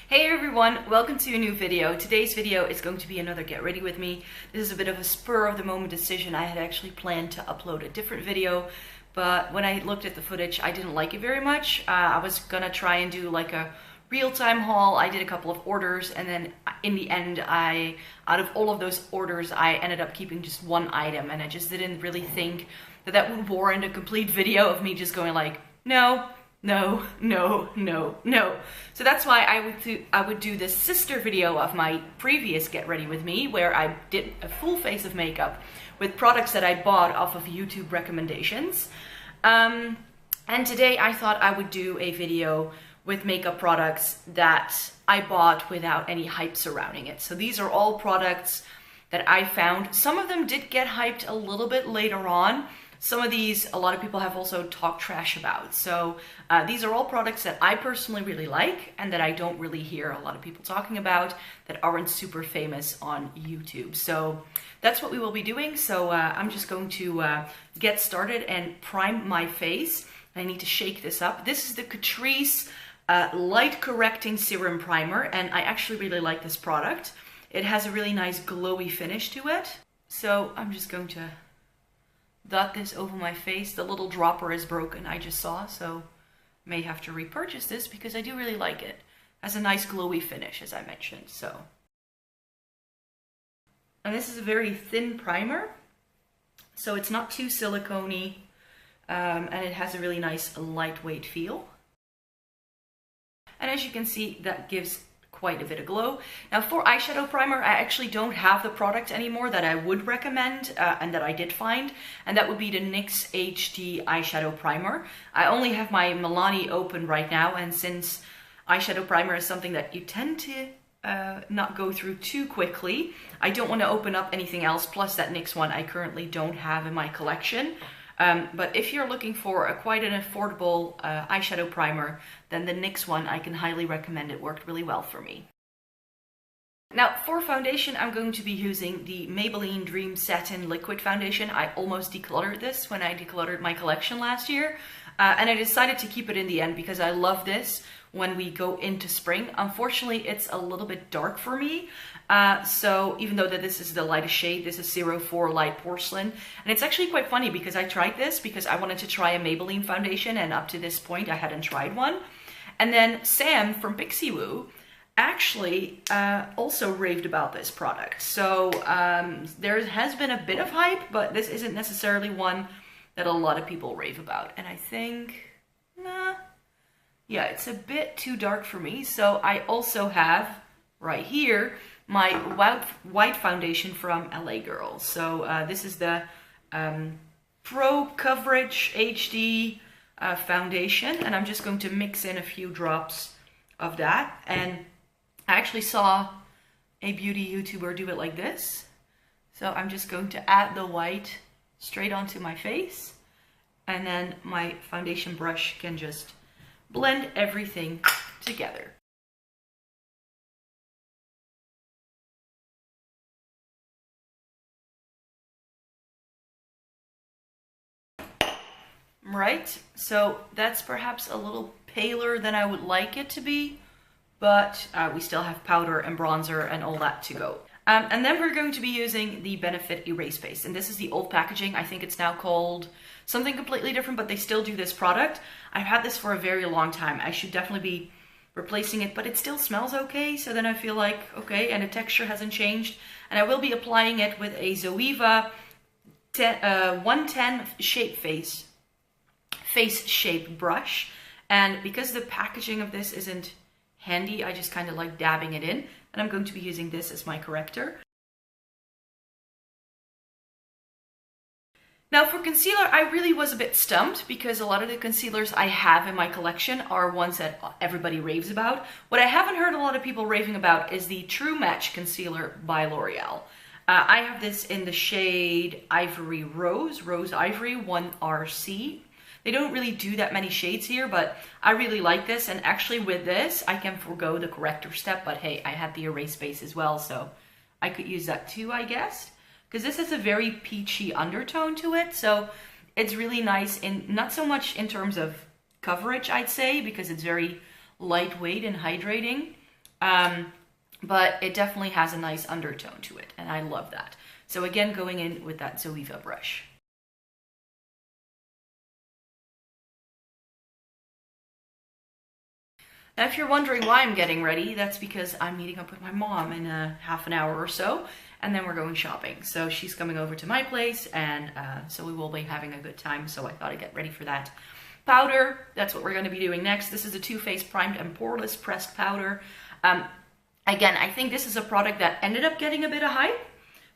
Hey everyone, welcome to a new video. Today's video is going to be another get ready with me. This is a bit of a spur of the moment decision. I had actually planned to upload a different video, but when I looked at the footage, I didn't like it very much. I was gonna try and do like a real-time haul. I did a couple of orders, and then in the end, out of all of those orders, I ended up keeping just one item, and I just didn't really think that that would warrant a complete video of me just going like, no. No. So that's why I would do this sister video of my previous Get Ready With Me, where I did a full face of makeup with products that I bought off of YouTube recommendations. And today I thought I would do a video with makeup products that I bought without any hype surrounding it. So these are all products that I found. Some of them did get hyped a little bit later on. Some of these, a lot of people have also talked trash about. So these are all products that I personally really like and that I don't really hear a lot of people talking about, that aren't super famous on YouTube. So that's what we will be doing. So I'm just going to get started and prime my face. I need to shake this up. This is the Catrice Light Correcting Serum Primer, and I actually really like this product. It has a really nice glowy finish to it. So I'm just going to dot this over my face. The little dropper is broken, I just saw, so may have to repurchase this because I do really like it. It has a nice glowy finish, as I mentioned. So, and this is a very thin primer, so it's not too silicone-y, and it has a really nice lightweight feel. And as you can see, that gives quite a bit of glow. Now for eyeshadow primer, I actually don't have the product anymore that I would recommend and that I did find, and that would be the NYX HD eyeshadow primer. I only have my Milani open right now, and since eyeshadow primer is something that you tend to not go through too quickly, I don't want to open up anything else, plus that NYX one I currently don't have in my collection. But if you're looking for quite an affordable eyeshadow primer, then the NYX one I can highly recommend. It worked really well for me. Now for foundation, I'm going to be using the Maybelline Dream Satin Liquid Foundation. I almost decluttered this when I decluttered my collection last year, and I decided to keep it in the end because I love this when we go into spring. Unfortunately, it's a little bit dark for me. So even though that this is the lightest shade, this is 04 Light Porcelain. And it's actually quite funny because I tried this because I wanted to try a Maybelline foundation, and up to this point I hadn't tried one. And then Sam from Pixie Woo actually also raved about this product. So there has been a bit of hype, but this isn't necessarily one that a lot of people rave about. And I think, yeah, it's a bit too dark for me. So I also have right here my white foundation from LA Girl. So this is the Pro Coverage HD foundation, and I'm just going to mix in a few drops of that. And I actually saw a beauty YouTuber do it like this. So I'm just going to add the white straight onto my face, and then my foundation brush can just blend everything together. Right, so that's perhaps a little paler than I would like it to be, but we still have powder and bronzer and all that to go. And then we're going to be using the Benefit Erase Base, and this is the old packaging. I think it's now called something completely different, but they still do this product. I've had this for a very long time. I should definitely be replacing it, but it still smells okay, so then I feel like, okay, and the texture hasn't changed. And I will be applying it with a Zoeva 110 Face Shape brush. And because the packaging of this isn't handy, I just kind of like dabbing it in, and I'm going to be using this as my corrector. Now for concealer, I really was a bit stumped because a lot of the concealers I have in my collection are ones that everybody raves about. What I haven't heard a lot of people raving about is the True Match Concealer by L'Oreal. I have this in the shade Ivory Rose Ivory 1RC. They don't really do that many shades here, but I really like this. And actually with this, I can forego the corrector step, but hey, I have the erase base as well, so I could use that too, I guess. Because this has a very peachy undertone to it, so it's really nice, in not so much in terms of coverage, I'd say, because it's very lightweight and hydrating. but it definitely has a nice undertone to it, and I love that. So again, going in with that Zoeva brush. Now, if you're wondering why I'm getting ready, that's because I'm meeting up with my mom in a half an hour or so, and then we're going shopping. So she's coming over to my place, and so we will be having a good time, so I thought I'd get ready for that. Powder, that's what we're going to be doing next. This is a Faced Primed Poreless pressed powder. Again, I think this is a product that ended up getting a bit of hype,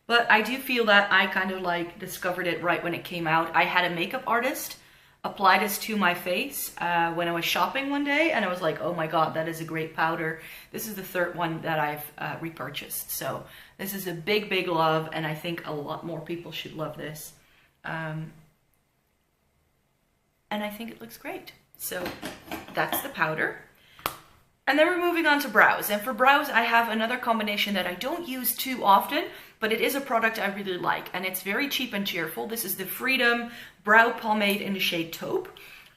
but I do feel that I kind of like discovered it right when it came out. I had a makeup artist apply this to my face when I was shopping one day, and I was like, oh my god, that is a great powder. This is the third one that I've repurchased, so this is a big love, and I think a lot more people should love this. And I think it looks great. So that's the powder. And then we're moving on to brows. And for brows, I have another combination that I don't use too often, but it is a product I really like. And it's very cheap and cheerful. This is the Freedom Brow Pomade in the shade Taupe.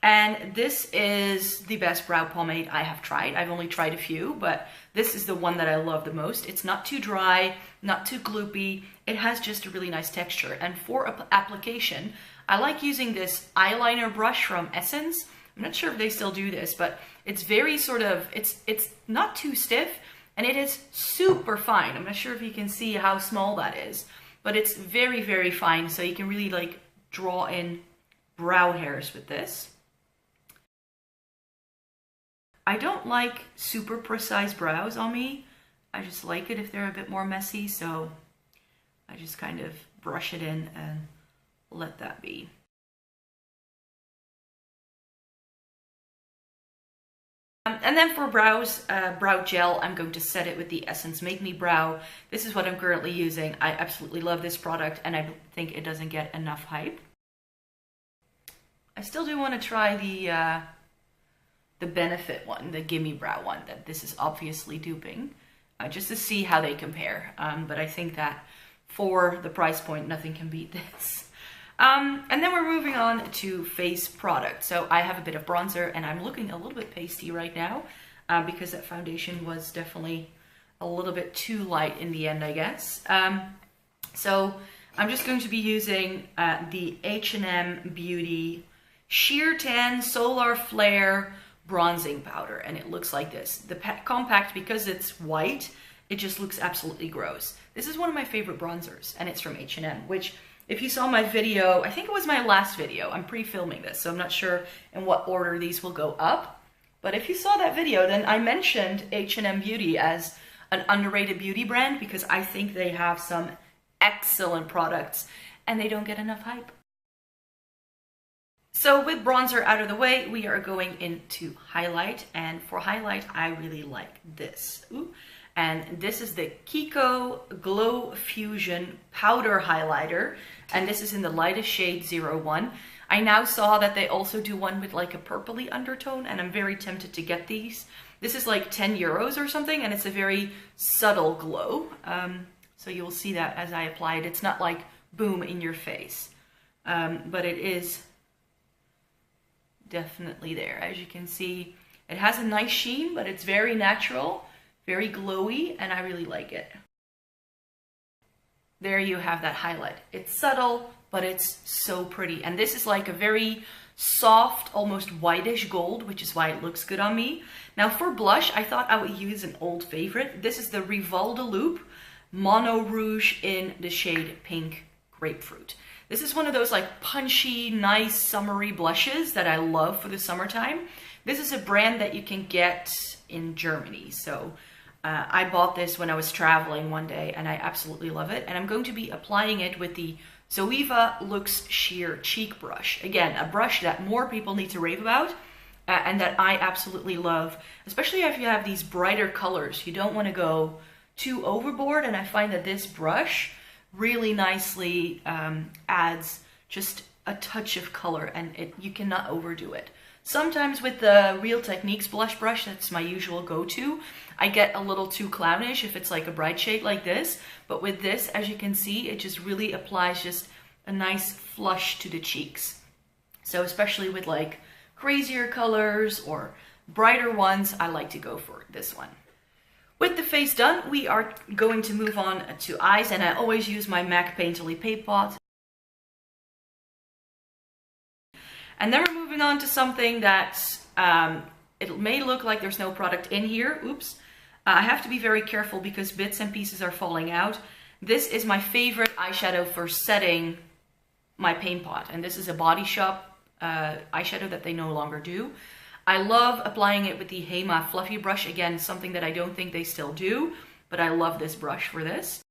And this is the best brow pomade I have tried. I've only tried a few, but this is the one that I love the most. It's not too dry, not too gloopy. It has just a really nice texture. And for application, I like using this eyeliner brush from Essence. I'm not sure if they still do this, but it's very sort of, it's not too stiff, and it is super fine. I'm not sure if you can see how small that is, but it's very fine, so you can really like draw in brow hairs with this. I don't like super precise brows on me. I just like it if they're a bit more messy, so I just kind of brush it in and let that be. And then for brows, brow gel, I'm going to set it with the Essence Make Me Brow. This is what I'm currently using. I absolutely love this product, and I think it doesn't get enough hype. I still do want to try the Benefit one, the Gimme Brow one, that this is obviously duping, just to see how they compare. But I think that for the price point, nothing can beat this. And then we're moving on to face product. So I have a bit of bronzer, and I'm looking a little bit pasty right now because that foundation was definitely a little bit too light in the end, I guess. So I'm just going to be using the H&M Beauty Sheer Tan Solar Flare bronzing powder, and it looks like this. The compact, because it's white, it just looks absolutely gross. This is one of my favorite bronzers, and it's from H&M, which, if you saw my video, I think it was my last video. I'm pre-filming this, so I'm not sure in what order these will go up. But if you saw that video, then I mentioned H&M Beauty as an underrated beauty brand because I think they have some excellent products and they don't get enough hype. So with bronzer out of the way, we are going into highlight. And for highlight, I really like this. Ooh. And this is the Kiko Glow Fusion Powder Highlighter, and this is in the lightest shade 01. I now saw that they also do one with like a purpley undertone, and I'm very tempted to get these. This is like 10 euros or something, and it's a very subtle glow. So you'll see that as I apply it. It's not like boom in your face, but it is definitely there. As you can see, it has a nice sheen, but it's very natural. Very glowy, and I really like it. There you have that highlight. It's subtle, but it's so pretty. And this is like a very soft, almost whitish gold, which is why it looks good on me. Now for blush, I thought I would use an old favorite. This is the Rivalda Loop Mono Rouge in the shade Pink Grapefruit. This is one of those like punchy, nice, summery blushes that I love for the summertime. This is a brand that you can get in Germany, so I bought this when I was traveling one day, and I absolutely love it. And I'm going to be applying it with the Zoeva Luxe Sheer Cheek Brush. Again, a brush that more people need to rave about, and that I absolutely love, especially if you have these brighter colors. You don't want to go too overboard, and I find that this brush really nicely adds just a touch of color, and you cannot overdo it. Sometimes with the Real Techniques blush brush, that's my usual go-to, I get a little too clownish if it's like a bright shade like this. But with this, as you can see, it just really applies just a nice flush to the cheeks. So especially with like crazier colors or brighter ones, I like to go for this one. With the face done, we are going to move on to eyes, and I always use my MAC Painterly Paintpot. And then we're moving on to something that it may look like there's no product in here. Oops. I have to be very careful because bits and pieces are falling out. This is my favorite eyeshadow for setting my paint pot, and this is a Body Shop eyeshadow that they no longer do. I love applying it with the Hema fluffy brush. Again, something that I don't think they still do, but I love this brush for this.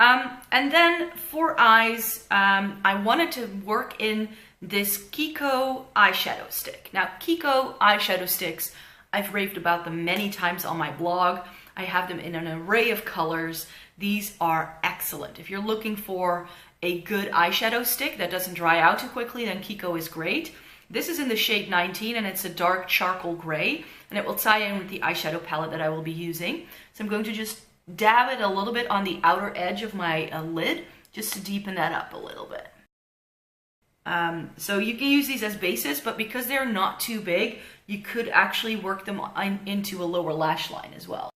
And then for eyes, I wanted to work in this Kiko eyeshadow stick. Now, Kiko eyeshadow sticks, I've raved about them many times on my blog. I have them in an array of colors. These are excellent. If you're looking for a good eyeshadow stick that doesn't dry out too quickly, then Kiko is great. This is in the shade 19 and it's a dark charcoal gray, and it will tie in with the eyeshadow palette that I will be using. So I'm going to just dab it a little bit on the outer edge of my lid just to deepen that up a little bit. So you can use these as bases, but because they're not too big, you could actually work them into a lower lash line as well.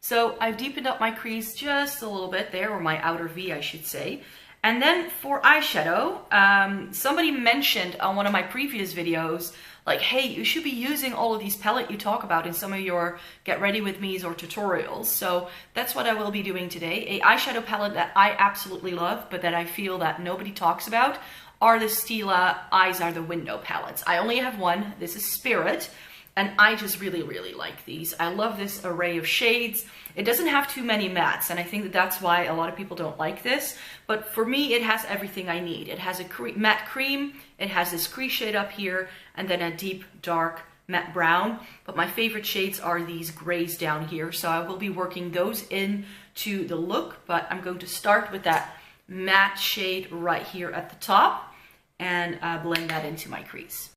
So I've deepened up my crease just a little bit there, or my outer V, I should say. And then for eyeshadow, somebody mentioned on one of my previous videos, like, hey, you should be using all of these palettes you talk about in some of your get ready with me's or tutorials. So that's what I will be doing today. A eyeshadow palette that I absolutely love, but that I feel that nobody talks about, are the Stila Eyes Are the Window palettes. I only have one. This is Spirit. And I just really, really like these. I love this array of shades. It doesn't have too many mattes, and I think that that's why a lot of people don't like this. But for me, it has everything I need. It has a matte cream, it has this crease shade up here, and then a deep, dark matte brown. But my favorite shades are these grays down here, so I will be working those into the look. But I'm going to start with that matte shade right here at the top and blend that into my crease.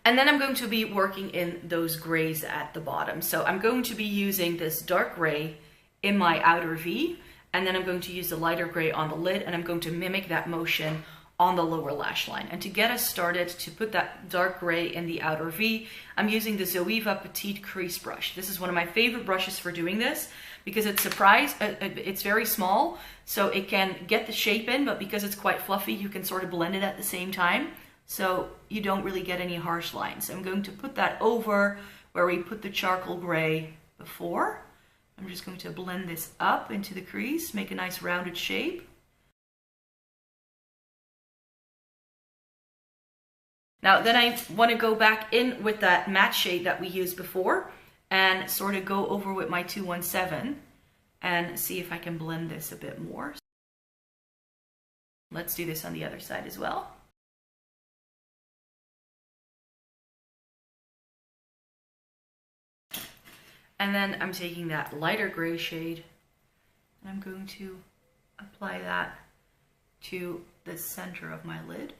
And then I'm going to be working in those grays at the bottom. So I'm going to be using this dark gray in my outer V, and then I'm going to use the lighter gray on the lid, and I'm going to mimic that motion on the lower lash line. And to get us started, to put that dark gray in the outer V, I'm using the Zoeva Petite Crease brush. This is one of my favorite brushes for doing this because it's it's very small, so it can get the shape in, but because it's quite fluffy, you can sort of blend it at the same time. So you don't really get any harsh lines. I'm going to put that over where we put the charcoal gray before. I'm just going to blend this up into the crease, make a nice rounded shape. Now then I want to go back in with that matte shade that we used before and sort of go over with my 217 and see if I can blend this a bit more. Let's do this on the other side as well. And then I'm taking that lighter gray shade and I'm going to apply that to the center of my lid.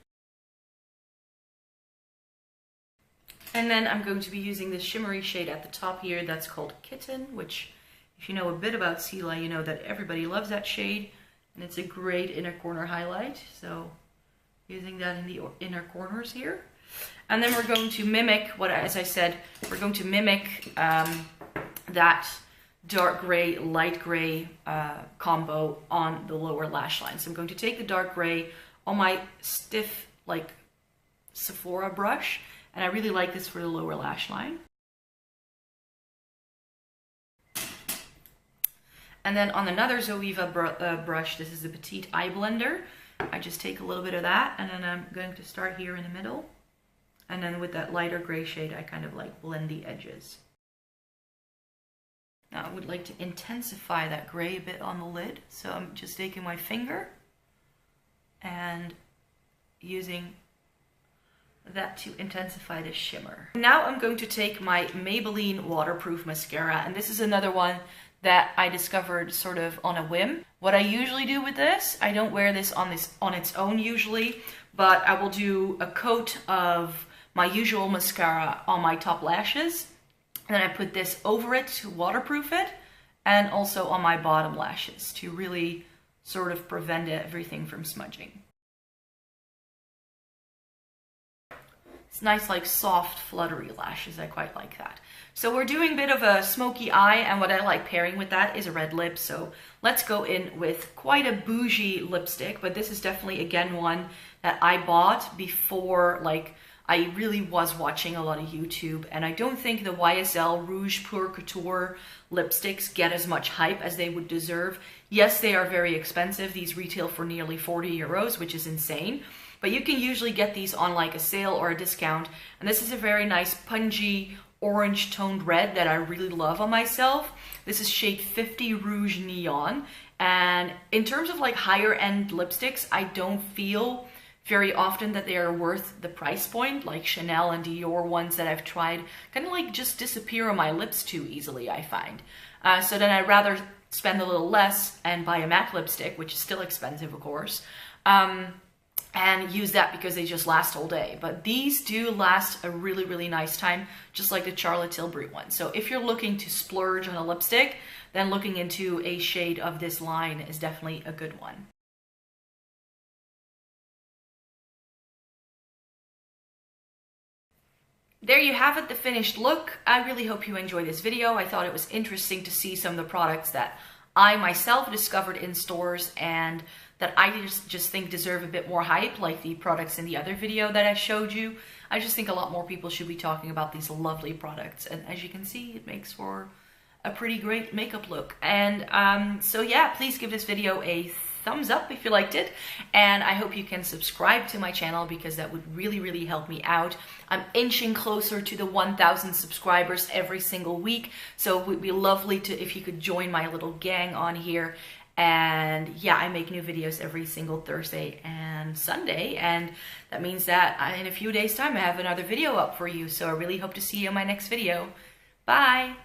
And then I'm going to be using this shimmery shade at the top here that's called Kitten, which if you know a bit about Stila, you know that everybody loves that shade and it's a great inner corner highlight. So using that in the inner corners here. And then we're going to mimic as I said, we're going to mimic that dark gray, light gray combo on the lower lash line. So I'm going to take the dark gray on my stiff, like Sephora brush, and I really like this for the lower lash line. And then on another Zoeva brush, this is the Petite Eye Blender, I just take a little bit of that, and then I'm going to start here in the middle. And then with that lighter gray shade, I kind of like blend the edges. Now I would like to intensify that gray a bit on the lid. So I'm just taking my finger and using that to intensify the shimmer. Now I'm going to take my Maybelline waterproof mascara, and this is another one that I discovered sort of on a whim. What I usually do with this, I don't wear this on its own usually, but I will do a coat of my usual mascara on my top lashes. And then I put this over it to waterproof it, and also on my bottom lashes to really sort of prevent everything from smudging. It's nice, like soft, fluttery lashes. I quite like that. So we're doing a bit of a smoky eye, and what I like pairing with that is a red lip. So let's go in with quite a bougie lipstick, but this is definitely, again, one that I bought before, like, I really was watching a lot of YouTube, and I don't think the YSL Rouge Pour Couture lipsticks get as much hype as they would deserve. Yes, they are very expensive. These retail for nearly 40 euros, which is insane. But you can usually get these on like a sale or a discount. And this is a very nice pungy orange toned red that I really love on myself. This is shade 50 Rouge Neon. And in terms of like higher end lipsticks, I don't feel very often that they are worth the price point. Like Chanel and Dior ones that I've tried kind of like just disappear on my lips too easily, I find. So then I'd rather spend a little less and buy a MAC lipstick, which is still expensive, of course. And use that because they just last all day. But these do last a really, really nice time, just like the Charlotte Tilbury one. So if you're looking to splurge on a lipstick, then looking into a shade of this line is definitely a good one. There you have it, the finished look. I really hope you enjoyed this video. I thought it was interesting to see some of the products that I myself discovered in stores and that I just think deserve a bit more hype, like the products in the other video that I showed you. I just think a lot more people should be talking about these lovely products. And as you can see, it makes for a pretty great makeup look. And so yeah, please give this video a thumbs up if you liked it, and I hope you can subscribe to my channel because that would really, really help me out. I'm inching closer to the 1,000 subscribers every single week, so it would be lovely to if you could join my little gang on here. And yeah, I make new videos every single Thursday and Sunday, and that means that in a few days time I have another video up for you. So I really hope to see you in my next video. Bye.